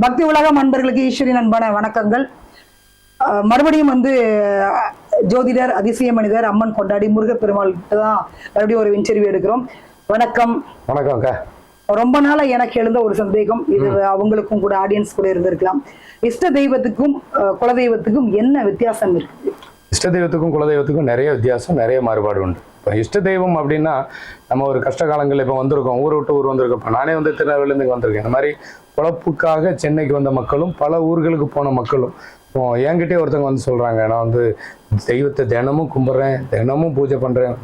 பக்தி உலகம் அன்பர்களுக்கு ஈஸ்வரின் அன்பான வணக்கங்கள். மறுபடியும் ஜோதிடர், அதிசய மனிதர், அம்மன் கொண்டாடி முருகப்பெருமாள் தான் மறுபடியும் ஒரு இன்டர்வியூ எடுக்கிறோம். வணக்கம். வணக்கம். ரொம்ப நாளா எனக்கு எழுந்த ஒரு சந்தேகம், இது அவங்களுக்கும் கூட ஆடியன்ஸ் கூட இருந்திருக்கலாம். இஷ்ட தெய்வத்துக்கும் குலதெய்வத்துக்கும் என்ன வித்தியாசம் இருக்கு? இஷ்ட தெய்வத்துக்கும் குலதெய்வத்துக்கும் நிறைய வித்தியாசம், நிறைய மாறுபாடு உண்டு. இப்போ இஷ்ட தெய்வம் அப்படின்னா நம்ம ஒரு கஷ்ட காலங்கள் இப்போ வந்திருக்கோம், ஊர் விட்டு ஊர் வந்திருக்கோம். இப்போ நானே திருநெல்வேலியிலேருந்து வந்திருக்கேன். இந்த மாதிரி பொழப்புக்காக சென்னைக்கு வந்த மக்களும் பல ஊர்களுக்கு போன மக்களும் இப்போ என்கிட்டே ஒருத்தவங்க சொல்கிறாங்க, நான் தெய்வத்தை தினமும் கும்பிட்றேன், தினமும் பூஜை பண்ணுறேன்,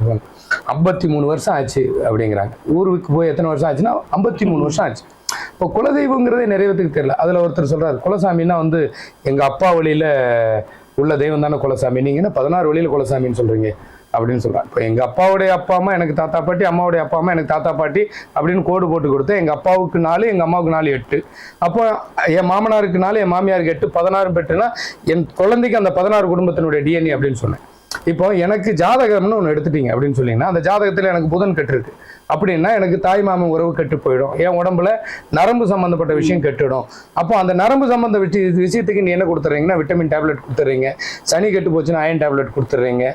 53 வருஷம் ஆச்சு அப்படிங்கிறாங்க. ஊருக்கு போய் எத்தனை வருஷம் ஆச்சுன்னா 53 வருஷம் ஆச்சு. இப்போ குலதெய்வங்கிறதே நிறைய பேருக்கு தெரியல. அதில் ஒருத்தர் சொல்கிறார், குலசாமின்னா எங்கள் அப்பா வழியில் உள்ள தெய்வம் தானே குலசாமி, நீங்கள் என்ன 16 வழியில் குலசாமின்னு சொல்கிறீங்க அப்படின்னு சொல்கிறாங்க. இப்போ எங்கள் அப்பாவுடைய அப்பா அம்மா எனக்கு தாத்தா பாட்டி, அம்மாவுடைய அப்பா அம்மா எனக்கு தாத்தா பாட்டி அப்படின்னு கோடு போட்டு கொடுத்தேன். எங்கள் அப்பாவுக்கு 4, எங்கள் அம்மாவுக்கு 4, 8. அப்போ என் மாமனாருக்கு 4, என் மாமியாருக்கு 8, 16 பெற்றுனா என் குழந்தைக்கு அந்த 16 குடும்பத்தினுடைய டிஎன்ஏ அப்படின்னு சொன்னேன். இப்போ எனக்கு ஜாதகம்னு ஒன்று எடுத்துட்டீங்க அப்படின்னு சொன்னீங்கன்னா, அந்த ஜாதகத்தில் எனக்கு புதன் கெட்டுருக்கு அப்படின்னா எனக்கு தாய் மாமன் உறவு கெட்டு போயிடும். என் உடம்புல நரம்பு சம்மந்தப்பட்ட விஷயம் கெட்டுடும். அப்போ அந்த நரம்பு சம்மந்த விஷயத்துக்கு நீ என்ன கொடுத்துட்றீங்கன்னா விட்டமின் டேப்லெட் கொடுத்துட்றீங்க. சனி கெட்டு போச்சுன்னா அயன் டேப்லெட் கொடுத்துட்றீங்க.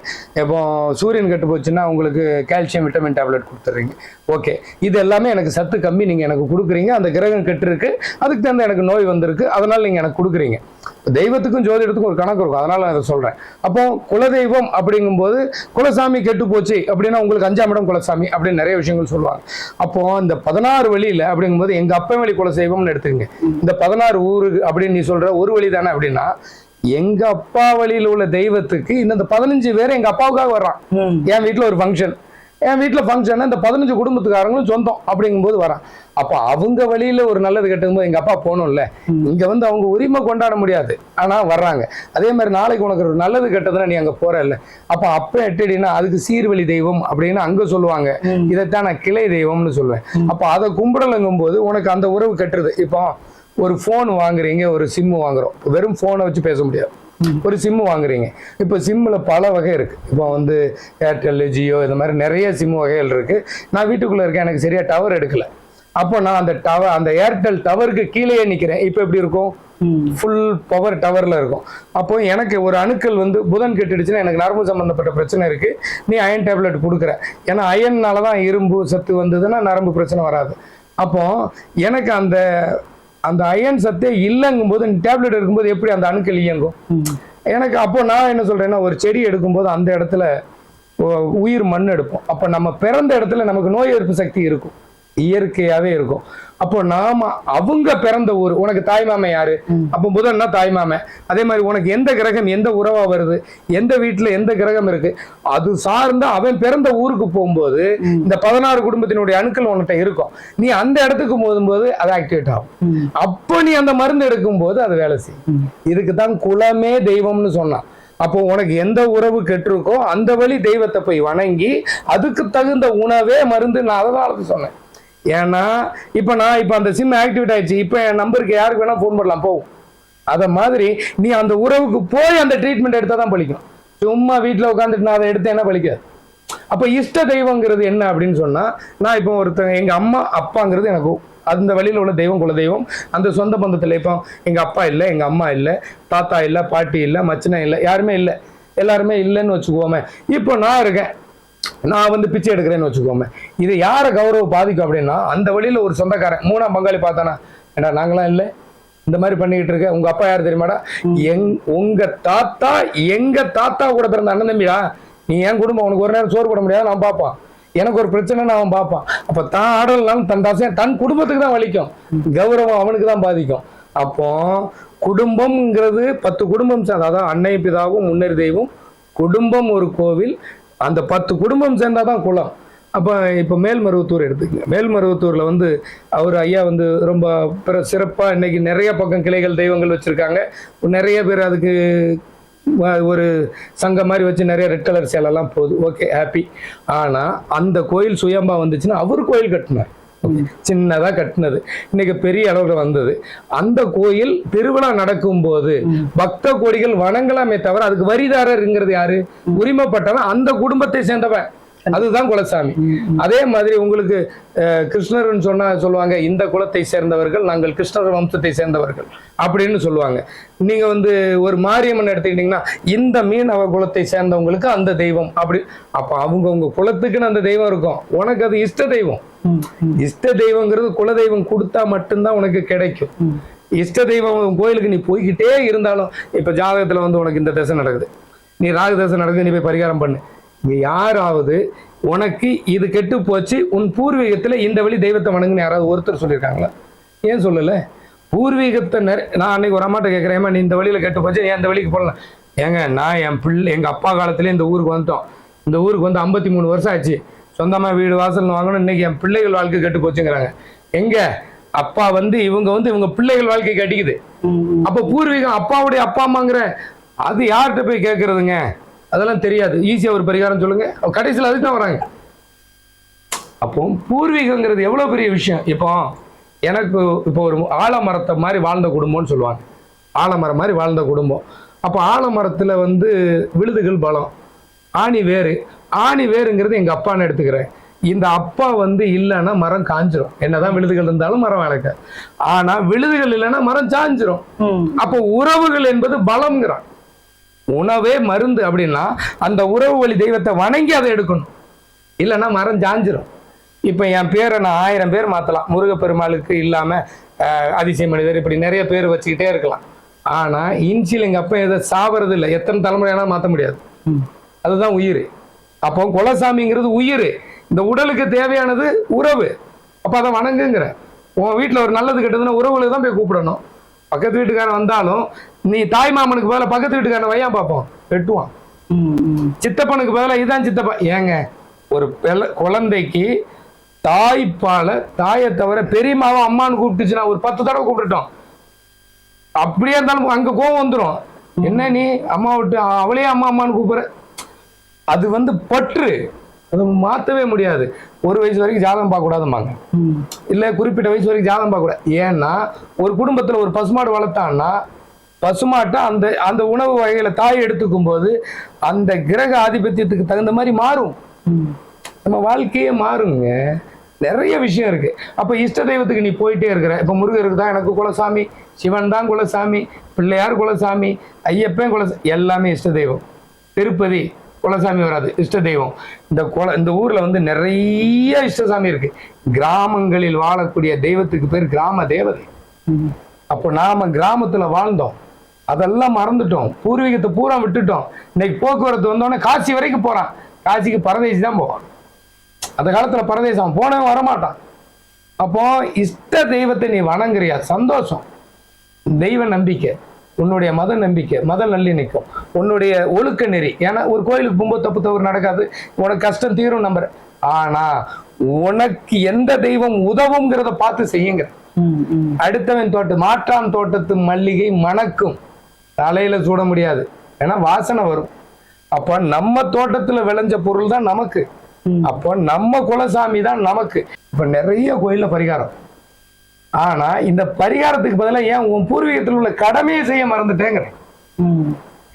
இப்போ சூரியன் கெட்டு போச்சுன்னா உங்களுக்கு கால்சியம் விட்டமின் டேப்லெட் கொடுத்துட்றீங்க. ஓகே, இது எல்லாமே எனக்கு சத்து கம்மி, நீங்கள் எனக்கு கொடுக்குறீங்க. அந்த கிரகம் கெட்டுருக்கு, அதுக்கு தகுந்த எனக்கு நோய் வந்திருக்கு, அதனால் நீங்கள் எனக்கு கொடுக்குறீங்க. தெய்வத்துக்கும் ஜோதிடத்துக்கும் ஒரு கணக்கு இருக்கும், அதனால நான் அதை சொல்கிறேன். அப்போ குலதெய்வம் அப்படிங்கும்போது குலசாமி கெட்டு போச்சு அப்படின்னா உங்களுக்கு 5ஆம் இடம் குலசாமி அப்படின்னு நிறைய விஷயங்கள் சொல்லுவாங்க. அப்போ இந்த 16 வழியில் அப்படிங்கும்போது எங்க அப்பன் வழி குலதெய்வம்னு எடுத்துக்கங்க. இந்த 16 ஊரு அப்படின்னு நீ சொல்ற ஒரு வழி தானே அப்படின்னா, எங்க அப்பா வழியில் உள்ள தெய்வத்துக்கு இந்த 15 பேர் எங்க அப்பாவுக்காக வர்றான். என் வீட்டுல ஒரு ஃபங்க்ஷன், என் வீட்டில் ஃபங்க்ஷன், இந்த 15 குடும்பத்துக்காரங்களும் சொந்தம் அப்படிங்கும்போது வரான். அப்போ அவங்க வழியில் ஒரு நல்லது கட்டும்போது எங்கள் அப்பா போகணும்ல, இங்கே அவங்க உரிமை கொண்டாட முடியாது, ஆனால் வர்றாங்க. அதே மாதிரி நாளைக்கு உனக்கு ஒரு நல்லது கட்டதுன்னா நீ அங்கே போகிறல்ல, அப்போ அப்போ எட்டடினா அதுக்கு சீர்வழி தெய்வம் அப்படின்னு அங்கே சொல்லுவாங்க. இதைத்தான் நான் கிளை தெய்வம்னு சொல்லுவேன். அப்போ அதை கும்பிடலங்கும் போது உனக்கு அந்த உறவு கட்டுறது. இப்போ ஒரு ஃபோன் வாங்குறீங்க, ஒரு சிம்மு வாங்குறோம். வெறும் ஃபோனை வச்சு பேச முடியாது. ஒரு சிம்மு வாங்குறீங்க. இப்போ சிம்மில் பல வகை இருக்குது. இப்போ ஏர்டெல், ஜியோ, இந்த மாதிரி நிறைய சிம்மு வகைகள் இருக்குது. நான் வீட்டுக்குள்ளே இருக்கேன், எனக்கு சரியாக டவர் எடுக்கலை. அப்போ நான் அந்த ஏர்டெல் டவருக்கு கீழே நிற்கிறேன். இப்போ எப்படி இருக்கும்? ஃபுல் பவர் டவரில் இருக்கும். அப்போ எனக்கு ஒரு அணுக்கள் புதன் கெட்டுடுச்சுன்னா எனக்கு நரம்பு சம்மந்தப்பட்ட பிரச்சனை இருக்குது, நீ அயன் டேப்லெட் கொடுக்குற. ஏன்னா அயன்னால தான் இரும்பு சத்து வந்ததுன்னா நரம்பு பிரச்சனை வராது. அப்போ எனக்கு அந்த அயன் சத்தே இல்லைங்கும் போது டேப்லெட் எடுக்கும்போது எப்படி அந்த அணுக்கள் இயங்கும் எனக்கு? அப்போ நான் என்ன சொல்றேன்னா, ஒரு செடி எடுக்கும்போது அந்த இடத்துல உயிர் மண் எடுப்போம். அப்போ நம்ம பிறந்த இடத்துல நமக்கு நோய் எதிர்ப்பு சக்தி இருக்கும், இயற்கையாவே இருக்கும். அப்போ நாம அவங்க பிறந்த ஊர், உனக்கு தாய்மாமன் யாரு? அப்போ புதன்னா தாய்மாமன். அதே மாதிரி உனக்கு எந்த கிரகம் எந்த உறவா வருது, எந்த வீட்டுல எந்த கிரகம் இருக்கு, அது சார்ந்த அவன் பிறந்த ஊருக்கு போகும்போது இந்த 16 குடும்பத்தினுடைய அணுக்கள் உன்கிட்ட இருக்கும். நீ அந்த இடத்துக்கு போகும்போது அது ஆக்டிவேட் ஆகும். அப்போ நீ அந்த மருந்து எடுக்கும் போது அது வேலை செய்யும். இதுக்குதான் குலமே தெய்வம்னு சொன்னான். அப்போ உனக்கு எந்த உறவு கெட்டிருக்கோ அந்த வழி தெய்வத்தை போய் வணங்கி அதுக்கு தகுந்த உணவே மருந்து. நான் அதனால சொன்னேன். ஏன்னா இப்போ அந்த சிம் ஆக்டிவேட் ஆயிடுச்சு, இப்போ என் நம்பருக்கு யாருக்கு வேணா ஃபோன் பண்ணலாம், போகும். அதை மாதிரி நீ அந்த உறவுக்கு போய் அந்த ட்ரீட்மெண்ட் எடுத்தால் தான் பலிக்கும். சும்மா வீட்டில் உட்காந்துட்டு நான் அதை எடுத்தேன்னா பலிக்காது. அப்போ இஷ்ட தெய்வங்கிறது என்ன அப்படின்னு சொன்னால், நான் இப்போ எங்கள் அம்மா அப்பாங்கிறது எனக்கு அந்த வழியில் உள்ள தெய்வம் குலதெய்வம். அந்த சொந்த பந்தத்தில் இப்போ எங்கள் அப்பா இல்லை, எங்கள் அம்மா இல்லை, தாத்தா இல்லை, பாட்டி இல்லை, மச்சினை இல்லை, யாருமே இல்லை, எல்லாருமே இல்லைன்னு வச்சுக்கோமே. இப்போ நான் இருக்கேன், நான் பிச்சை எடுக்கிறேன்னு வச்சுக்கோமே. இது யாரை கௌரவம் பாதிக்கும் அப்படின்னா, அந்த வழியில் ஒரு சொந்தக்காரன் 3ஆம் பங்காளி பார்த்தானா, ஏண்டா நாங்களாம் இல்லை இந்த மாதிரி பண்ணிக்கிட்டு இருக்க, உங்க அப்பா யார் தெரியுமாடா? உங்க தாத்தா எங்க தாத்தா கூட பிறந்த அண்ணன் தம்பிடா. நீ என் குடும்பம், உனக்கு ஒரு நேரம் சோறு போட முடியாது, நான் பார்ப்பான். எனக்கு ஒரு பிரச்சனைன்னு அவன் பார்ப்பான். அப்ப தான் ஆடலாம் தன் தாசையும் தன் குடும்பத்துக்கு தான் வலிக்கும், கௌரவம் அவனுக்கு தான் பாதிக்கும். அப்போ குடும்பம்ங்கிறது 10 குடும்பம், அதாவது அன்னை பிதாவும் முன்னர் தெய்வம், குடும்பம் ஒரு கோவில், அந்த 10 குடும்பம் சேர்ந்தாதான் குலம். அப்போ இப்போ மேல்மருவத்தூர் எடுத்துக்கங்க. மேல்மருவத்தூரில் அவர் ஐயா ரொம்ப சிறப்பாக இன்னைக்கு நிறைய பக்கம் கிளைகள் தெய்வங்கள் வச்சுருக்காங்க. நிறைய பேர் அதுக்கு ஒரு சங்கம் மாதிரி வச்சு நிறைய ரெட் கலர் சேலெல்லாம் போகுது. Okay, happy. ஆனால் அந்த கோயில் சுயம்பா வந்துச்சுன்னா அவர் கோயில் கட்டினார், சின்னதா கட்டினது, இன்னைக்கு பெரிய அளவுல வந்தது. அந்த கோயில் திருவிழா நடக்கும் போது பக்த கோடிகள் வணங்கலாமே தவிர அதுக்கு வரிதாரர்ங்கிறது யாரு? உரிமைப்பட்டவன் அந்த குடும்பத்தை சேர்ந்தவன். அதுதான் குலசாமி. அதே மாதிரி உங்களுக்கு கிருஷ்ணர்னு சொல்லுவாங்க, இந்த குலத்தை சேர்ந்தவர்கள் நாங்கள் கிருஷ்ணர் வம்சத்தை சேர்ந்தவர்கள் அப்படின்னு சொல்லுவாங்க. நீங்க வந்து ஒரு மாரியம்மன் எடுத்துக்கிட்டீங்கன்னா இந்த மீனவ குலத்தை சேர்ந்தவங்களுக்கு அந்த தெய்வம் அப்படி. அப்ப அவங்கவுங்க குலத்துக்குன்னு அந்த தெய்வம் இருக்கும். உனக்கு அது இஷ்ட தெய்வம். இஷ்ட தெய்வங்கிறது குலதெய்வம் கொடுத்தா மட்டும்தான் உனக்கு கிடைக்கும். இஷ்ட தெய்வம் கோயிலுக்கு நீ போய்கிட்டே இருந்தாலும், இப்ப ஜாதகத்துல வந்து உனக்கு இந்த தசை நடக்குது, நீ ராகு தசை நடக்குது, நீ போய் பரிகாரம் பண்ணு. இங்க யாராவது உனக்கு இது கெட்டு போச்சு, உன் பூர்வீகத்துல இந்த வழி தெய்வத்தை வணங்குன்னு யாராவது ஒருத்தர் சொல்லியிருக்காங்களா? ஏன் சொல்லல? பூர்வீகத்தை நான் அன்னைக்கு ஒரு அம்மாட்ட கேட்கிறேன், நீ இந்த வழியில கெட்டு போச்சு, ஏன் இந்த வழிக்கு போடலாம்? ஏங்க நான் என் பிள்ளை எங்க அப்பா காலத்துல இந்த ஊருக்கு வந்துட்டோம், இந்த ஊருக்கு வந்து 53 வருஷம் ஆச்சு, சொந்தமா வீடு வாசல் வாங்கணும், இன்னைக்கு என் பிள்ளைகள் வாழ்க்கை கெட்டு போச்சுங்கிறாங்க. எங்க அப்பா வந்து இவங்க பிள்ளைகள் வாழ்க்கை கட்டிக்குது. அப்ப பூர்வீகம் அப்பாவுடைய அப்பா அம்மாங்கிற அது யார்கிட்ட போய் கேட்கறதுங்க? அதெல்லாம் தெரியாது. ஈஸியா ஒரு பரிகாரம் சொல்லுங்க, கடைசியில் அதுதான் வராங்க. அப்போ பூர்வீகங்கிறது எவ்வளவு பெரிய விஷயம். இப்போ எனக்கு இப்போ ஒரு ஆலமரத்தை மாதிரி வாழ்ந்த குடும்பம்னு சொல்லுவாங்க, ஆலமரம் மாதிரி வாழ்ந்த குடும்பம். அப்போ ஆலமரத்துல வந்து விழுதுகள் பலம், ஆணி வேறு. ஆணி வேறுங்கிறது எங்க அப்பான்னு எடுத்துக்கிறேன். இந்த அப்பா வந்து இல்லைன்னா மரம் காஞ்சிரும். என்னதான் விழுதுகள் இருந்தாலும் மரம் வளர்க்க. ஆனா விழுதுகள் இல்லைன்னா மரம் சாஞ்சிரும். அப்போ உறவுகள் என்பது பலம்ங்கிறான். உணவே மருந்து அப்படின்னா அந்த உறவு வழி தெய்வத்தை வணங்கி அதை எடுக்கணும், இல்லைன்னா மரம் சாஞ்சிரும். இப்ப என் பேரை நான் 1000 பேர் மாத்தலாம், முருகப்பெருமாளுக்கு இல்லாம அதிசய மனிதர் இப்படி நிறைய பேர் வச்சுக்கிட்டே இருக்கலாம். ஆனா இன்சில் எங்க அப்பா எதை சாவறது இல்லை, எத்தனை தலைமுறையானா மாற்ற முடியாது. அதுதான் உயிர். அப்போ குலசாமிங்கிறது உயிர், இந்த உடலுக்கு தேவையானது உறவு. அப்ப அதை வணங்குங்கிற. உன் வீட்டுல ஒரு நல்லது கெட்டதுன்னா உறவுகளுக்கு தான் போய் கூப்பிடணும். பக்கத்து வீட்டுக்காரன் வந்தாலும் நீ தாய் மாமனுக்கு பதிலாக பக்கத்து வீட்டுக்காரன் வையா பார்ப்போம், வெட்டுவான். சித்தப்பனுக்கு பதிலாக இதான் சித்தப்பா. ஏங்க ஒரு குழந்தைக்கு தாய்ப்பால தாயை தவிர பெரியமாவும் அம்மான்னு கூப்பிட்டுச்சுன்னா ஒரு 10 தடவை கூப்பிட்டுட்டோம், அப்படியே இருந்தாலும் அங்க கோவம் வந்துடும். என்ன நீ அம்மா விட்டு அவளையே அம்மா அம்மான்னு கூப்பிடுற? அது வந்து பற்று, அது மாற்றவே முடியாது. 1 வயசு வரைக்கும் ஜாதகம் பார்க்க கூடாதும்பாங்க, இல்ல குறிப்பிட்ட வயசு வரைக்கும் ஜாதகம் பார்க்க கூடாது. ஏன்னா ஒரு குடும்பத்துல ஒரு பசுமாடு வளர்த்தான்னா பசுமாட்டை அந்த அந்த உணவு வகைகளை தாய் எடுத்துக்கும் போது அந்த கிரக ஆதிபத்தியத்துக்கு தகுந்த மாதிரி மாறும், நம்ம வாழ்க்கையே மாறுங்க. நிறைய விஷயம் இருக்கு. அப்ப இஷ்ட தெய்வத்துக்கு நீ போயிட்டே இருக்கிற. இப்ப முருகருக்கு தான் எனக்கு குலசாமி, சிவன் தான் குலசாமி, பிள்ளையார் குலசாமி, ஐயப்பன் குலசாமி, எல்லாமே இஷ்ட தெய்வம். திருப்பதி குலசாமி வராது, இஷ்ட தெய்வம். இந்த ஊர்ல வந்து நிறைய இஷ்டசாமி இருக்கு. கிராமங்களில் வாழக்கூடிய தெய்வத்துக்கு பேர் கிராம தேவதை. அப்போ நாம கிராமத்துல வாழ்ந்தோம், அதெல்லாம் மறந்துட்டோம், பூர்வீகத்தை பூரா விட்டுட்டோம். இன்னைக்கு போக்குவரத்து வந்தோடனே காசி வரைக்கும் போறான், காசிக்கு பரதேசி தான் போவான். அந்த காலத்துல பரதேசம் போனவன் வரமாட்டான். அப்போ இஷ்ட தெய்வத்தை நீ வணங்குறியா, சந்தோஷம். தெய்வ நம்பிக்கை, உன்னுடைய மத நம்பிக்கை, மத நல்லிணக்கம், உன்னுடைய ஒழுக்க நெறி. ஏன்னா ஒரு கோயிலுக்கு போகும்போது தப்பு தவறு நடக்காது, உனக்கு கஷ்டம் தீரும் நம்புற. ஆனா உனக்கு எந்த தெய்வம் உதவுங்கிறத பார்த்து செய்யுங்க. அடுத்தவன் மாற்றான் தோட்டத்து மல்லிகை மணக்கும், தலையில சூட முடியாது, ஏன்னா வாசனை வரும். அப்ப நம்ம தோட்டத்துல விளைஞ்ச பொருள் தான் நமக்கு. அப்போ நம்ம குலசாமி தான் நமக்கு. இப்ப நிறைய கோயில்ல பரிகாரம். ஆனா இந்த பரிகாரத்துக்கு பதிலாக ஏன் உன் பூர்வீகத்தில் உள்ள கடமையை செய்ய மறந்துட்டேங்கிறேன்.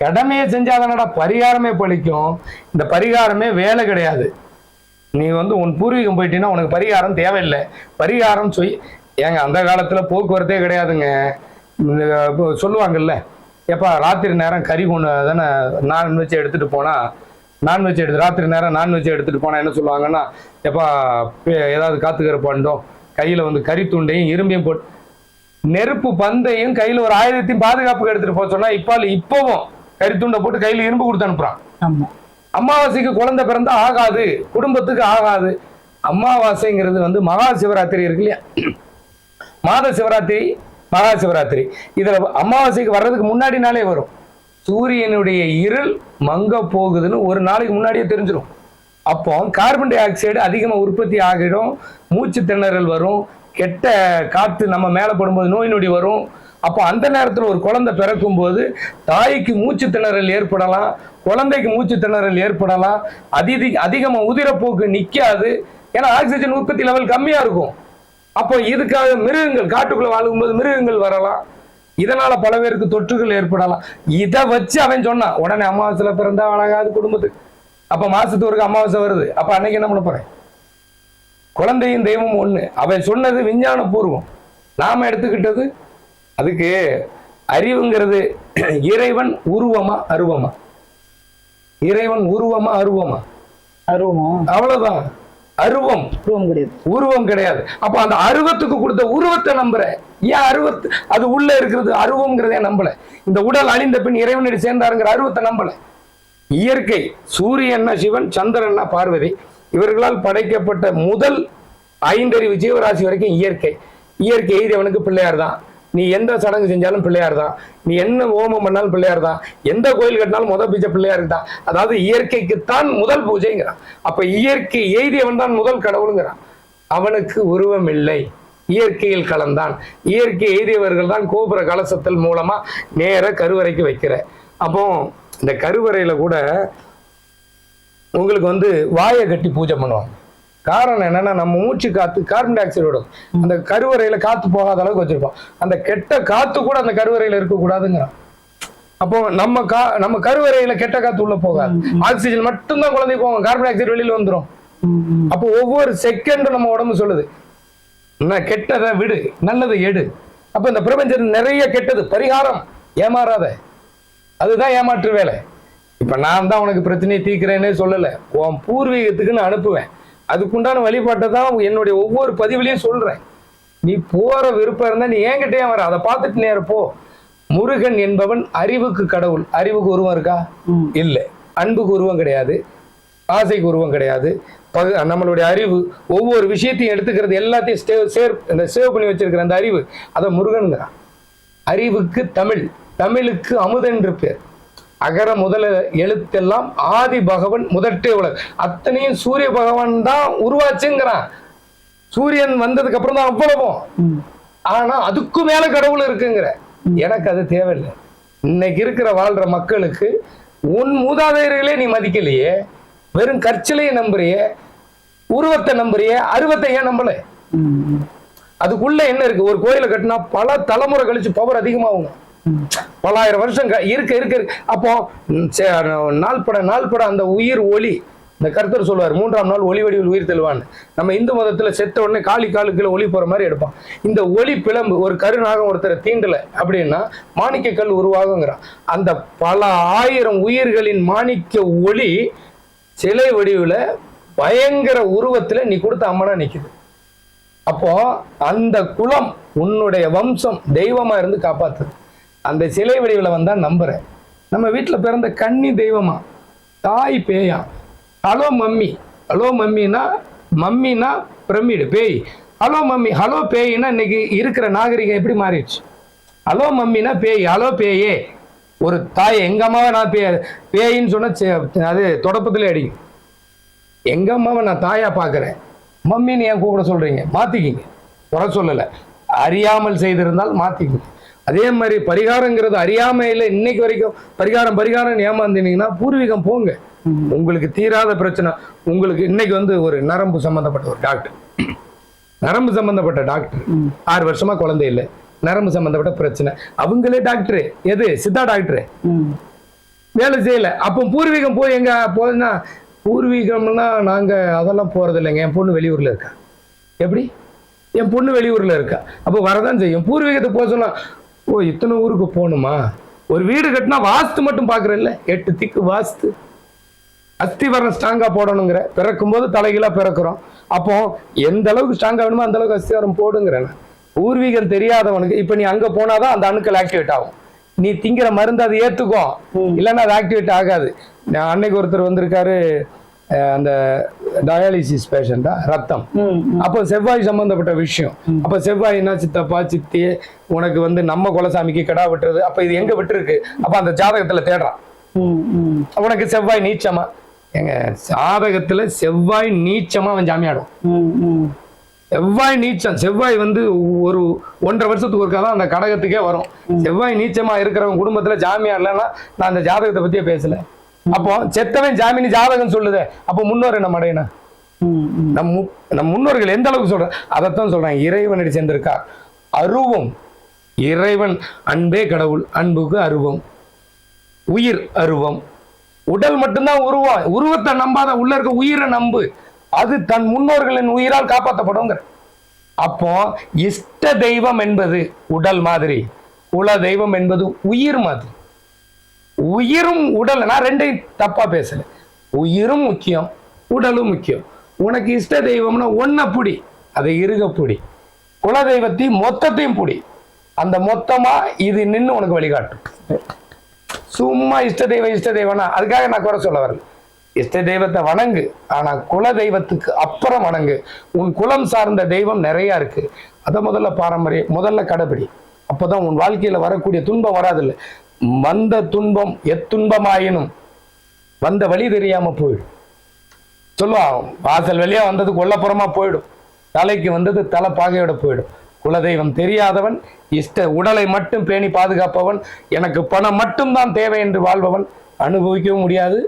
கடமையை செஞ்சாதானடா பரிகாரமே பழிக்கும். இந்த பரிகாரமே வேலை கிடையாது. நீ வந்து உன் பூர்வீகம் போயிட்டீங்கன்னா உனக்கு பரிகாரம் தேவையில்லை. பரிகாரம் ஏங்க அந்த காலத்துல போக்குவரத்தே கிடையாதுங்க. சொல்லுவாங்கல்ல, எப்பா ராத்திரி நேரம் கறி கொண்டு தானே நான்வெஜ் எடுத்துட்டு போனா, ராத்திரி நேரம் நான்வெஜ் எடுத்துட்டு போனா என்ன சொல்லுவாங்கன்னா, எப்பா ஏதாவது காத்துக்கிற பண்டோம் கையில வந்து கறி துண்டையும் இரும்பையும் போட்டு நெருப்பு பந்தையும் கையில ஒரு ஆயுதத்தையும் பாதுகாப்புக்கு எடுத்துட்டு போக சொன்னா இப்பவும் கறி துண்டை போட்டு கையில இரும்பு கொடுத்து அனுப்புறான். அமாவாசைக்கு குழந்தை பிறந்தா ஆகாது, குடும்பத்துக்கு ஆகாது. அமாவாசைங்கிறது வந்து மகா சிவராத்திரி இருக்கு இல்லையா, மாத சிவராத்திரி, மகா சிவராத்திரி. இதுல அமாவாசைக்கு வர்றதுக்கு முன்னாடி நாளே வரும். சூரியனுடைய இருள் மங்க போகுதுன்னு ஒரு நாளைக்கு முன்னாடியே தெரிஞ்சிடும். அப்போ கார்பன் டை ஆக்சைடு அதிகமா உற்பத்தி ஆகிடும், மூச்சு திணறல் வரும், கெட்ட காற்று நம்ம மேல படும்போது நோய் நொடி வரும். அப்போ அந்த நேரத்தில் ஒரு குழந்தை பிறக்கும் போது தாய்க்கு மூச்சு திணறல் ஏற்படலாம், குழந்தைக்கு மூச்சு திணறல் ஏற்படலாம், அதிகமா உதிரப்போக்கு நிக்காது, ஏன்னா ஆக்சிஜன் உற்பத்தி லெவல் கம்மியா இருக்கும். அப்போ இதுக்காக மிருகங்கள் காட்டுக்குள்ள வாழும்போது மிருகங்கள் வரலாம், இதனால பல பேருக்கு தொற்றுகள் ஏற்படலாம். இதை வச்சு அவன் சொன்னான். உடனே அமாவாசையில பிறந்தா அழகாது குடும்பத்துக்கு, அப்ப மாசத்துக்கு ஒரு அமாவாசை வருது, அப்ப அன்னைக்கு என்ன பண்ண போறேன்? குழந்தையும் தெய்வமும் ஒண்ணு. அவன் சொன்னது விஞ்ஞான பூர்வம், நாம எடுத்துக்கிட்டது. அதுக்கு அறிவுங்கிறது இறைவன் உருவமா அருவமா? இறைவன் உருவமா அருவமா? அருவமா? அவ்வளவுதான். அருவம். உருவம் கிடையாது. உருவம் கிடையாது. அப்ப அந்த அருவத்துக்கு கொடுத்த உருவத்தை நம்புற. ஏன் அருவத்து அது உள்ள இருக்கிறது அருவம்ங்கிறத நம்பல. இந்த உடல் அழிந்த பின் இறைவனடி சேர்ந்தாருங்கிற அருவத்தை நம்பல. இயற்கை, சூரியன்னா சிவன், சந்திரன்னா பார்வதி, இவர்களால் படைக்கப்பட்ட முதல் 5 அறிவு ஜீவராசி வரைக்கும் இயற்கை. இயற்கை எய்தவனுக்கு பிள்ளையார் தான். நீ எந்த சடங்கு செஞ்சாலும் பிள்ளையார் தான். நீ என்ன ஹோமம் பண்ணாலும் பிள்ளையார் தான். எந்த கோயில் கட்டினாலும் முதல் பூஜை பிள்ளையாருக்கு தான். அதாவது இயற்கைக்குத்தான் முதல் பூஜைங்கிறான். அப்ப இயற்கை எய்தியவன் தான் முதல் கடவுளுங்கிறான். அவனுக்கு உருவம் இல்லை, இயற்கையில் கலந்தான். இயற்கை எய்தியவர்கள் தான் கோபுர கலசத்தில் மூலமா நேர கருவறைக்கு வைக்கிற. அப்போ இந்த கருவறையில கூட உங்களுக்கு வந்து வாயை கட்டி பூஜை பண்ணுவாங்க. காரணம் என்னன்னா, நம்ம மூச்சு காத்து கார்பன் டை ஆக்சைடு விடும். அந்த கருவறையில காத்து போகாத அளவுக்கு வச்சிருப்போம். அந்த கெட்ட காத்து கூட அந்த கருவறையில இருக்கக்கூடாதுங்கிறான். அப்போ நம்ம கருவறையில கெட்ட காத்து உள்ள போகாது, ஆக்சிஜன் மட்டும்தான் குழந்தை போகும், கார்பன் டை ஆக்சைடு வெளியில வந்துடும். அப்போ ஒவ்வொரு செகண்டும் நம்ம உடம்பு சொல்லுது, கெட்டதை விடு, நல்லதை எடு. அப்ப இந்த பிரபஞ்சத்தில் நிறைய கெட்டது. பரிகாரம், ஏமாறாத, அதுதான் ஏமாற்று வேலை. இப்ப நான் தான் உனக்கு பிரச்சனையை தீர்க்கிறேன்னே சொல்லல, உன் பூர்வீகத்துக்கு நான் அனுப்புவேன். அதுக்குண்டான வழிபாட்டை தான் என்னுடைய ஒவ்வொரு பதிவுலையும் சொல்றேன். நீ போற விருப்பம் இருந்தா நீ என்கிட்டயே வர, அதை பார்த்துட்டு நேர போ. முருகன் என்பவன் அறிவுக்கு கடவுள். அறிவுக்கு உருவம் இருக்கா? இல்லை. அன்புக்கு உருவம் கிடையாது, ஆசைக்கு உருவம் கிடையாது. நம்மளுடைய அறிவு ஒவ்வொரு விஷயத்தையும் எடுத்துக்கிறது, எல்லாத்தையும் சேவ் பண்ணி வச்சிருக்கிற அந்த அறிவு, அதை முருகன்கிறான். அறிவுக்கு தமிழ், தமிழுக்கு அமுதென்று பேர். அகர முதல எழுத்தெல்லாம் ஆதி பகவன் முதற்றே உலக. அத்தனையும் சூரிய பகவான் தான் உருவாச்சுங்கிறான். சூரியன் வந்ததுக்கு அப்புறம் தான் அவ்வளவும். ஆனா அதுக்கும் மேல கடவுள் இருக்குங்கிற. எனக்கு அது தேவையில்லை. இன்னைக்கு இருக்கிற வாழ்ற மக்களுக்கு உன் மூதாதையர்களே நீ மதிக்கலையே, வெறும் கற்சிலையை நம்புறிய, உருவத்தை நம்புறிய, அருவத்தை ஏன் நம்பல? அதுக்குள்ள என்ன இருக்கு? ஒரு கோயிலை கட்டினா பல தலைமுறை கழிச்சு பவர் அதிகமாகும், பல்லாயிரம் வருஷம் இருக்க. அப்போ நாள்பட அந்த உயிர் ஒளி, இந்த கர்த்தர் சொல்லுவார் 3ஆம் நாள் ஒளி வடிவில் உயிர் தெளிவான்னு. நம்ம இந்து மதத்துல செத்த உடனே காலுக்குள்ள ஒளி போற மாதிரி எடுப்பான். இந்த ஒளி பிளம்பு, ஒரு கருநாகம் ஒருத்தரை தீண்டல அப்படின்னா மாணிக்க கல் உருவாகுங்கிறான். அந்த பல ஆயிரம் உயிர்களின் மாணிக்க ஒளி சிலை வடிவுல பயங்கர உருவத்துல நீ கொடுத்த அம்மனா நிக்குது. அப்போ அந்த குலம், உன்னுடைய வம்சம் தெய்வமா இருந்து காப்பாத்துது. அந்த சிலை வடிவில் வந்தா நம்புறேன். நம்ம வீட்டுல பிறந்த கன்னி தெய்வமா, தாய் பேயா. ஹலோ மம்மி, ஹலோ மம்மினா பிரமிடு பேய். ஹலோ மம்மி, ஹலோ பேயின்னா இன்னைக்கு இருக்கிற நாகரிகம் எப்படி மாறிடுச்சு? ஹலோ மம்மினா பேய், ஹலோ பேயே. ஒரு தாய், எங்க அம்மாவை நான் பேயின்னு சொன்னா அது தொடப்பத்திலே அடிக்கும். எங்க அம்மாவை நான் தாயா பாக்குறேன், மம்மின்னு ஏன் கூப்பிட சொல்றீங்க? மாத்திக்கிங்க, குறை சொல்லல. அறியாமல் செய்திருந்தால் மாத்திக்கிங்க. அதே மாதிரி பரிகாரங்கிறது அறியாமையில இன்னைக்கு வரைக்கும் பரிகாரம் ஏமாந்தீங்கன்னா பூர்வீகம் போங்க. உங்களுக்கு தீராத பிரச்சனை. உங்களுக்கு இன்னைக்கு வந்து ஒரு நரம்பு சம்பந்தப்பட்ட ஒரு டாக்டர், நரம்பு சம்பந்தப்பட்ட டாக்டர் 6 வருஷமா குழந்தை இல்லை, நரம்பு சம்பந்தப்பட்ட பிரச்சனை. அவங்களே டாக்டரு, எது சித்தா டாக்டரு, வேலை செய்யல. அப்போ பூர்வீகம் போய் எங்க போதுன்னா, பூர்வீகம்னா நாங்க அதெல்லாம் போறது இல்லைங்க, என் பொண்ணு வெளியூர்ல இருக்கா. எப்படி? என் பொண்ணு வெளியூர்ல இருக்கா, அப்போ வரதான் செய்யும். பூர்வீகத்துக்கு போக சொன்னா, ஓ இத்தனை ஊருக்கு போகணுமா? ஒரு வீடு கட்டினா வாஸ்து மட்டும் பாக்குறேன்ல, 8 திக்கு வாஸ்து. அஸ்திவாரம் ஸ்ட்ராங்கா போடணுங்கிற, பிறக்கும் போது தலைகீழா பிறக்கிறோம். அப்போ எந்த அளவுக்கு ஸ்ட்ராங்கா வேணுமோ அந்த அளவுக்கு அஸ்திவாரம் போடுங்கிறேன். பூர்வீகம் தெரியாதவனுக்கு இப்ப நீ அங்க போனாதான் அந்த அணுக்கள் ஆக்டிவேட் ஆகும். நீ திங்கிற மருந்து அது ஏத்துக்கும், இல்லைன்னா அது ஆக்டிவேட் ஆகாது. அன்னைக்கு ஒருத்தர் வந்திருக்காரு, அந்த டயாலிசிஸ் பேஷண்டா, ரத்தம். அப்போ செவ்வாய் சம்பந்தப்பட்ட விஷயம். அப்ப செவ்வாய்னா சித்தப்பா சித்தி, உனக்கு வந்து நம்ம குலசாமிக்கு கடா விட்டுறது. அப்ப இது எங்க விட்டு இருக்கு? அப்ப அந்த ஜாதகத்துல தேடுறான், உனக்கு செவ்வாய் நீச்சமா. எங்க ஜாதகத்துல செவ்வாய் நீச்சமா அவன் ஜாமியாடும். செவ்வாய் நீச்சம், செவ்வாய் வந்து ஒரு 1.5 வருஷத்துக்கு ஒருக்காதான் அந்த கடகத்துக்கே வரும். செவ்வாய் நீச்சமா இருக்கிறவங்க குடும்பத்துல ஜாமியா இல்லைன்னா நான் அந்த ஜாதகத்தை பத்தியே பேசல. அப்போ செத்தவன் ஜாமீனி ஜாதகம் சொல்லுது. அப்போ முன்னோர் என்ன மடையனா? நம் முன்னோர்கள் எந்த அளவுக்கு சொல்ற, அதைத்தான் சொல்றேன். இறைவனடி சேர்ந்திருக்கா அருவம். இறைவன் அன்பே கடவுள், அன்புக்கு அருவம், உயிர் அருவம். உடல் மட்டும்தான் உருவம். உருவத்தை நம்பாத, உள்ள இருக்க உயிரை நம்பு. அது தன் முன்னோர்களின் உயிரால் காப்பாற்றப்படுங்கிற. அப்போ இஷ்ட தெய்வம் என்பது உடல் மாதிரி, குல தெய்வம் என்பது உயிர் மாதிரி. உயிரும் உடல், நான் ரெண்டையும் தப்பா பேசல. உயிரும் முக்கியம், உடலும் முக்கியம். உனக்கு இஷ்ட தெய்வம்னா ஒன்ன புடி, அதை இருக புடி. குல தெய்வத்தையும் மொத்தத்தையும் புடி. அந்த மொத்தமா இது நின்று உனக்கு வழிகாட்டும். சும்மா இஷ்ட தெய்வம்னா அதுக்காக நான் குறை சொல்ல வரல. இஷ்ட தெய்வத்தை வணங்கு, ஆனா குல தெய்வத்துக்கு அப்புறம் வணங்கு. உன் குலம் சார்ந்த தெய்வம் நிறைய இருக்கு, அத முதல்ல பாரம்பரியம் முதல்ல கடைபிடி. அப்பதான் உன் வாழ்க்கையில வரக்கூடிய துன்பம் வராதில்லை. வந்த துன்பம் எத்துன்பமாயினும் வந்த வழி தெரியாம போயிடும். சொல்லுவான், வாசல் வழியா வந்தது கொல்லப்புறமா போயிடும், தலைக்கு வந்தது தலை பாகையோட போயிடும். குலதெய்வம் தெரியாதவன் இஷ்ட உடலை மட்டும் பேணி பாதுகாப்பவன், எனக்கு பணம் மட்டும்தான் தேவை என்று வாழ்பவன் அனுபவிக்கவும் முடியாது,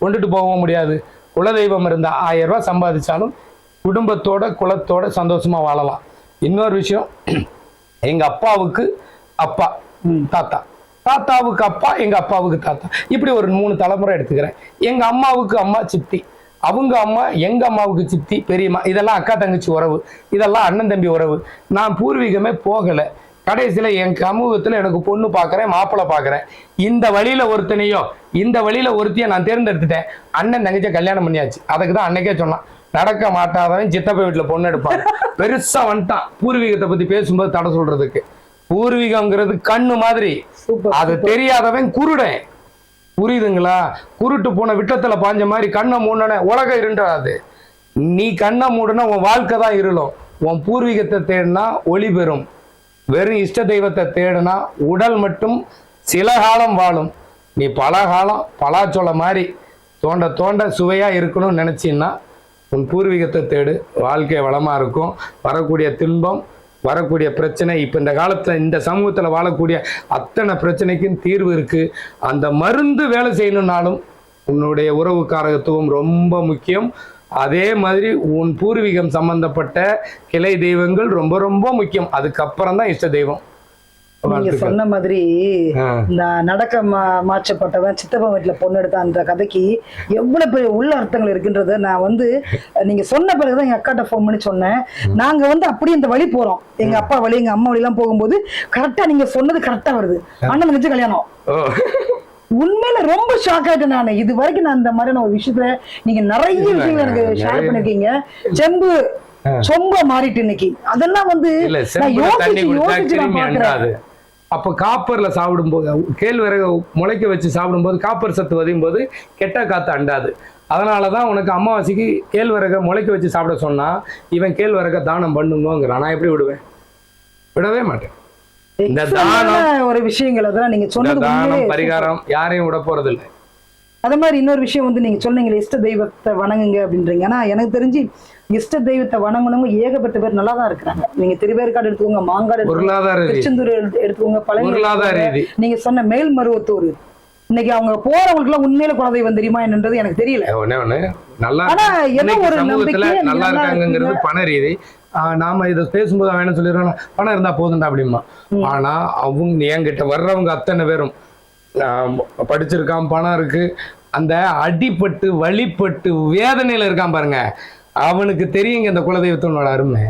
கொண்டுட்டு போகவும் முடியாது. குலதெய்வம் இருந்த 1000 ரூபாய் சம்பாதிச்சாலும் குடும்பத்தோட குலத்தோட சந்தோஷமா வாழலாம். இன்னொரு விஷயம், எங்க அப்பாவுக்கு அப்பா தாத்தா, தாத்தாவுக்கு அப்பா, எங்க அப்பாவுக்கு தாத்தா, இப்படி ஒரு 3 தலைமுறை எடுத்துக்கிறேன். எங்க அம்மாவுக்கு அம்மா சித்தி, அவங்க அம்மா எங்க அம்மாவுக்கு சித்தி பெரியம்மா, இதெல்லாம் அக்கா தங்கச்சி உறவு, இதெல்லாம் அண்ணன் தம்பி உறவு. நான் பூர்வீகமே போகலை. கடைசியில என் சமூகத்துல எனக்கு பொண்ணு பாக்குறேன், மாப்பிள்ளை பாக்குறேன். இந்த வழியில ஒருத்தனையோ இந்த வழியில ஒருத்தையோ நான் தேர்ந்தெடுத்துட்டேன். அண்ணன் தங்கச்சியை கல்யாணம் பண்ணியாச்சு. அதுக்கு தான் அன்னைக்கே சொன்னான், நடக்க மாட்டாதவன் சித்தப்பா வீட்டுல பொண்ணு எடுப்பான். பெருசா வந்துட்டான் பூர்வீகத்தை பத்தி பேசும்போது தடை சொல்றதுக்கு. பூர்வீகம்ங்கிறது கண்ணு மாதிரி, அது தெரியாதவன் குருடன். புரியுதுங்களா? குருட்டு போன விட்டத்துல பாஞ்ச மாதிரி கண்ணை மூடன உலகம் இருண்டாது. நீ கண்ணை மூடனா உன் வாழ்க்கை தான் இருளும். உன் பூர்வீகத்தை தேடினா ஒளி பெறும். வெறும் இஷ்ட தெய்வத்தை தேடினா உடல் மட்டும் சில காலம் வாழும். நீ பல காலம் பலாச்சோளை மாதிரி தோண்ட தோண்ட சுவையா இருக்கணும்னு நினைச்சின்னா உன் பூர்வீகத்தை தேடு, வாழ்க்கை வளமா இருக்கும். வரக்கூடிய துன்பம், வரக்கூடிய பிரச்சனை, இப்போ இந்த காலத்துல இந்த சமூகத்துல வாழக்கூடிய அத்தனை பிரச்சனைக்கும் தீர்வு இருக்கு. அந்த மருந்து வேலை செய்யணும்னாலும் உன்னுடைய உறவு காரகத்துவம் ரொம்ப முக்கியம். அதே மாதிரி உன் பூர்வீகம் சம்பந்தப்பட்ட கிளை தெய்வங்கள் ரொம்ப ரொம்ப முக்கியம். அதுக்கப்புறம் தான் இஷ்ட தெய்வம். நீங்க சொன்ன மாதிரி இந்த நடக்க மாற்றப்பட்டவன் சித்தப்பன் வீட்டுல பொண்ணு எடுத்தான்ற கதைக்கு எவ்வளவு பெரிய உள்ள அர்த்தங்கள் இருக்குன்றத நான் நீங்க சொன்ன பிறகுதான் எங்க அக்காட்ட போன் பண்ணி சொன்னேன். நாங்க அப்படியே இந்த வழி போறோம், எங்க அப்பா வழி எங்க அம்மா வழி எல்லாம் போகும்போது கரெக்டா நீங்க சொன்னது கரெக்டா வருது. அண்ணன் நிஜ கல்யாணம். உண்மையில ரொம்ப ஷாக் ஆயிட்டேன் நானு. இது வரைக்கும் நான் இந்த மாதிரியான ஒரு விஷயத்துல நீங்க நிறைய விஷயங்கள் எனக்கு ஷேர் பண்ணிருக்கீங்க. செம்பு சொம்ப மாறிட்டு இன்னைக்கு அதெல்லாம் அப்ப காப்பர்ல சாப்பிடும்போது, கேழ்வரகு முளைக்க வச்சு சாப்பிடும்போது காப்பர் சத்து வதையும் போது கெட்ட காத்து அண்டாது. அதனாலதான் உனக்கு அமாவாசைக்கு கேழ்வரக முளைக்க வச்சு சாப்பிட சொன்னா இவன் கேழ்வரக தானம் பண்ணுங்கிறான். நான் எப்படி விடுவேன்? விடவே மாட்டேன். இந்த தானம் ஒரு விஷயங்கள் அதெல்லாம் நீங்க சொன்னது தானம் பரிகாரம் யாரையும் விட போறது இல்லை. அதே மாதிரி இன்னொரு விஷயம் நீங்க சொன்னீங்க இஷ்ட தெய்வத்தை வணங்குங்க அப்படின்றீங்க. ஆனா எனக்கு தெரிஞ்சு இஷ்ட தெய்வத்தை வணங்கணுங்க ஏகப்பட்ட பேர் நல்லா தான் இருக்கிறாங்க. நீங்க திருவேற்காடு எடுத்துக்கோங்க, மாங்காடு திருச்செந்தூர் எடுத்துக்கோங்க, பழைய நீங்க சொன்ன மேல்மருவத்தூர், இன்னைக்கு அவங்க போறவங்களுக்கு எல்லாம் உண்மையில குலதெய்வம் தெரியுமா என்னன்றது எனக்கு தெரியல. ஆனா என்ன ஒரு நல்லா இருக்காங்கிறது பண ரீதி. நாம இதை பேசும்போது அவன் என்ன சொல்லிடுறான், பணம் இருந்தா போதுண்டா அப்படிமா. ஆனா அவங்க என்கிட்ட வர்றவங்க அத்தனை பேரும் படிச்சிருக்கான், பணம் இருக்கு, அந்த அடிப்பட்டு வழிபட்டு வேதனையில இருக்கான் பாருங்க, அவனுக்கு தெரியுங்க இந்த குலதெய்வத்தோட அருமை.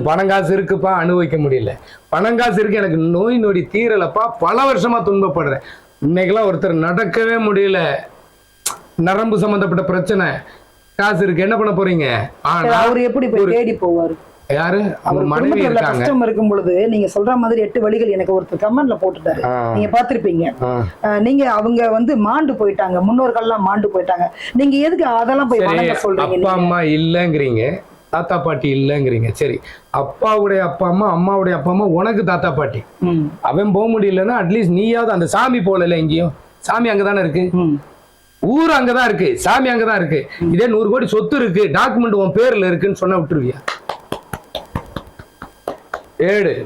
பணம் காசு இருக்குப்பா, அனுபவிக்க முடியல. பணம் காசு இருக்கு, எனக்கு நோய் நொடி தீரலப்பா, பல வருஷமா துன்பப்படுறேன். இன்னைக்கெல்லாம் ஒருத்தர் நடக்கவே முடியல, நரம்பு சம்பந்தப்பட்ட பிரச்சனை, காசு இருக்கு, என்ன பண்ண போறீங்க? ஆனா அவர் எப்படி தேடி போவாரு? யாரு? அவர் மனைவி கஷ்டம் இருக்கும் பொழுது நீங்க சொல்ற மாதிரி 8 வழிகள் எனக்கு ஒருத்தர் கமெண்ட்ல போட்டுட்டாரு, நீங்க பாத்திருப்பீங்க. நீங்க அவங்க மாண்டு போயிட்டாங்க, முன்னோர்கள்லாம் மாண்டு போயிட்டாங்க, நீங்க எதுக்கு அதெல்லாம் போய் வணங்க சொல்றீங்க? அப்பா அம்மா இல்லங்கிறீங்க, தாத்தா பாட்டி இல்லங்கிறீங்க. சரி, அப்பாவுடைய அப்பா அம்மா, அம்மாவுடைய அப்பா அம்மா, உனக்கு தாத்தா பாட்டி. அவன் போக முடியலன்னா அட்லீஸ்ட் நீயாவது அந்த சாமி போகல, எங்கேயும் சாமி அங்கதானே இருக்கு, ஊர் அங்கதான் இருக்கு, சாமி அங்கதான் இருக்கு. இதே 100 கோடி சொத்து இருக்கு, டாக்குமெண்ட் உன் பேர்ல இருக்குன்னு சொன்ன விட்டுருவியா?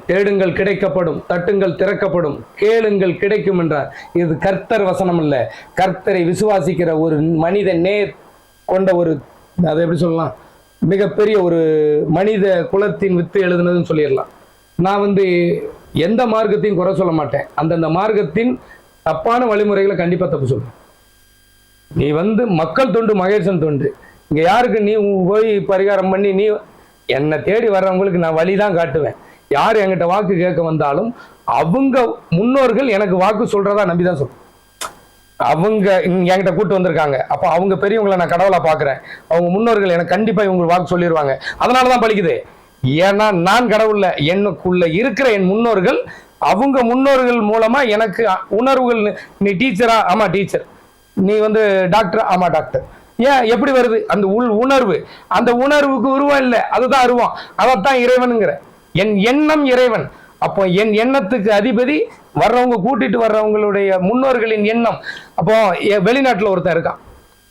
தேடுங்கள் கிடைக்கப்படும், தட்டுங்கள் திறக்கப்படும், கேளுங்கள் கிடைக்கும் என்றார். இது கர்த்தர் வசனம் இல்ல, கர்த்தரை விசுவாசிக்கிற ஒரு மனித நேர் கொண்ட ஒரு, அதை எப்படி சொல்லலாம், மிகப்பெரிய ஒரு மனித குலத்தின் வித்து எழுதுனதுன்னு சொல்லிடலாம். நான் எந்த மார்க்கத்தையும் குறை சொல்ல மாட்டேன், அந்தந்த மார்க்கத்தின் தப்பான வழிமுறைகளை கண்டிப்பா தப்பு சொல்றேன். நீ வந்து மக்கள் தொண்டு, மகேசன் தொண்டு. இங்க யாருக்கு நீ போய் பரிகாரம் பண்ணி நீ என்னை தேடி வர்றவங்களுக்கு நான் வழிதான் காட்டுவேன். யார் என்கிட்ட வாக்கு கேட்க வந்தாலும் அவங்க முன்னோர்கள் எனக்கு வாக்கு சொல்றதா நம்பிதான் சொல்றேன். அவங்க என்கிட்ட கூட்டு வந்திருக்காங்க, அப்ப அவங்க பெரியவங்களை நான் கடவுளா பாக்குறேன். அவங்க முன்னோர்கள் எனக்கு கண்டிப்பா இவங்க வாக்கு சொல்லிடுவாங்க. அதனாலதான் பலிக்குது. ஏன்னா நான் கடவுள்ல எனக்குள்ள இருக்கிற என் முன்னோர்கள், அவங்க முன்னோர்கள் மூலமா எனக்கு உணர்வுகள். நீ டீச்சரா? ஆமா டீச்சர். நீ வந்து டாக்டர்? ஆமா டாக்டர். ஏன் எப்படி வருது? அந்த உணர்வு. அந்த உணர்வுக்கு உருவம் இல்லை, அதுதான் அருவம். அதைத்தான் இறைவனுங்கிற. என் எண்ணம் இறைவன். அப்போ என் எண்ணத்துக்கு அதிபதி வர்றவங்க, கூட்டிட்டு வர்றவங்களுடைய முன்னோர்களின் எண்ணம். அப்போ வெளிநாட்டுல ஒருத்தன் இருக்கான்,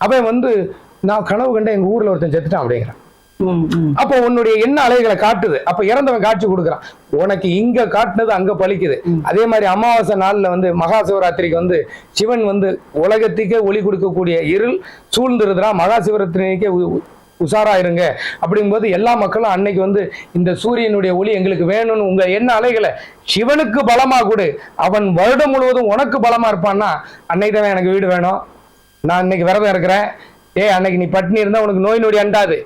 அவன் வந்து நான் கனவு கண்ட எங்க ஊர்ல ஒருத்தன் செத்துட்டான் அப்படிங்கிறான். அப்போ உன்னுடைய எண்ண அலைகளை காட்டுது. அப்ப இறந்தவன் காட்சி கொடுக்குறான். உனக்கு இங்க காட்டுனது அங்க பலிக்குது. அதே மாதிரி அமாவாசை நாள்ல வந்து மகா சிவராத்திரிக்கு வந்து சிவன் வந்து உலகத்துக்கே ஒளி கொடுக்கக்கூடிய இருள் சூழ்ந்துருதுனா மகா சிவராத்திரிக்கே உஷாரா இருங்க அப்படிங்கும்போது எல்லா மக்களும் அன்னைக்கு வந்து இந்த சூரியனுடைய ஒளி எங்களுக்கு வேணும்னு உங்க எண்ண அலைகளை சிவனுக்கு பலமா கொடு. அவன் வருடம் முழுவதும் உனக்கு பலமா இருப்பான்னா, அன்னைக்கு தான் எனக்கு வீடு வேணும், நான் இன்னைக்கு விரதம் இருக்கிறேன், அன்னைக்கு நீ பட்டினி இருந்தா உனக்கு நோய் நொடி அண்டாது.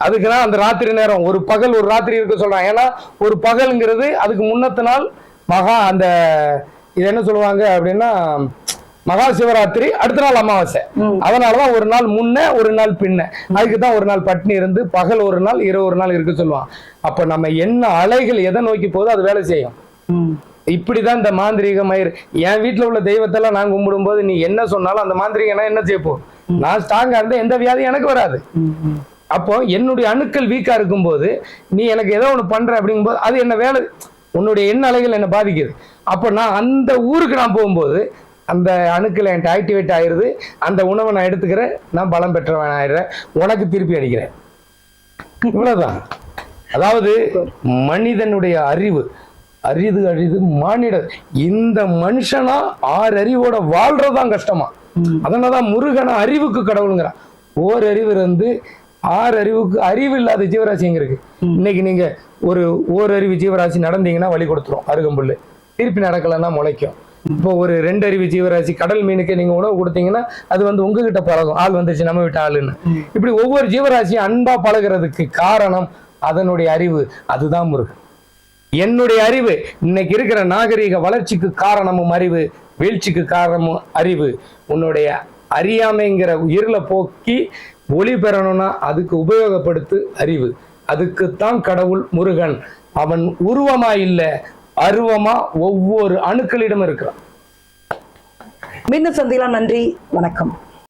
அதுக்குதான் அந்த ராத்திரி நேரம் ஒரு பகல் ஒரு ராத்திரி இருக்க சொல்றான். ஏன்னா ஒரு பகல்ங்கிறது அதுக்கு முன்னத்த நாள் அந்த இது என்ன சொல்லுவாங்க அப்படின்னா மகா சிவராத்திரி, அடுத்த நாள் அமாவாசை. அதனாலதான் ஒரு நாள் முன்ன ஒரு நாள் பின்ன. அதுக்குதான் ஒரு நாள் பட்டினி இருந்து பகல் ஒரு நாள் இரவு ஒரு நாள் இருக்க சொல்லுவான். அப்ப நம்ம என்ன அலைகள் எதை நோக்கி போதோ அது வேலை செய்யும். இப்படிதான் இந்த மாந்திரீக மயிர். என் வீட்டுல உள்ள தெய்வத்தெல்லாம் நான் கும்பிடும் போது நீ என்ன சொன்னாலும் அந்த மாந்திரிகனா என்ன செய்ய போகும்? நான் ஸ்ட்ராங்கா இருந்தா எந்த வியாதியும் எனக்கு வராது. அப்போ என்னுடைய அணுக்கள் வீக்கா இருக்கும் போது நீ எனக்கு ஏதோ ஒண்ணு பண்ற அப்படிங்கும்போது அது என்ன வேலை, உன்னுடைய எண்ண அலைகள் என்ன பாதிக்குது. அப்போ நான் அந்த ஊருக்கு நான் போகும்போது அந்த அணுக்கள் என்கிட்ட ஆக்டிவேட் ஆயிருது. அந்த உணவை நான் எடுத்துக்கிறேன், நான் பலம் பெற்றவன் ஆயிடுறேன், உனக்கு திருப்பி அடிக்கிறேன். இவ்வளவுதான். அதாவது மனிதனுடைய அறிவு அரிது மானிட. இந்த மனுஷனா 6 அறிவோட வாழ்றதுதான் கஷ்டமா. அதனாலதான் முருகனா அறிவுக்கு கடவுளுங்கிறான். ஓரறிவு இருந்து 6 அறிவுக்கு. அறிவு இல்லாத ஜீவராசி எங்க இருக்கு? இன்னைக்கு நீங்க ஓரறிவு ஜீவராசி நடந்தீங்கன்னா வழி கொடுத்துரும் அருகம்புல்லு, திருப்பி நடக்கலன்னா முளைக்கும். இப்போ ஒரு 2 அறிவு ஜீவராசி கடல் மீனுக்கு நீங்க உணவு கொடுத்தீங்கன்னா அது வந்து உங்ககிட்ட பழகும். ஆள் வந்துருச்சு நம்ம விட்ட ஆளுன்னு. இப்படி ஒவ்வொரு ஜீவராசியும் அன்பா பழகிறதுக்கு காரணம் அதனுடைய அறிவு. அதுதான் முருகன். என்னுடைய அறிவு இன்னைக்கு இருக்கிற நாகரீக வளர்ச்சிக்கு காரணமும் அறிவு, வீழ்ச்சிக்கு காரணமும் அறிவு. உன்னுடைய அறியாமைங்கிற இருளை போக்கி ஒளி பெறணும்னா அதுக்கு உபயோகப்படுத்து அறிவு. அதுக்குத்தான் கடவுள் முருகன். அவன் உருவமா இல்ல, அருவமா ஒவ்வொரு அணுக்களிடம் இருக்கிறான். மீண்டும் சந்திக்கலாம். நன்றி, வணக்கம்.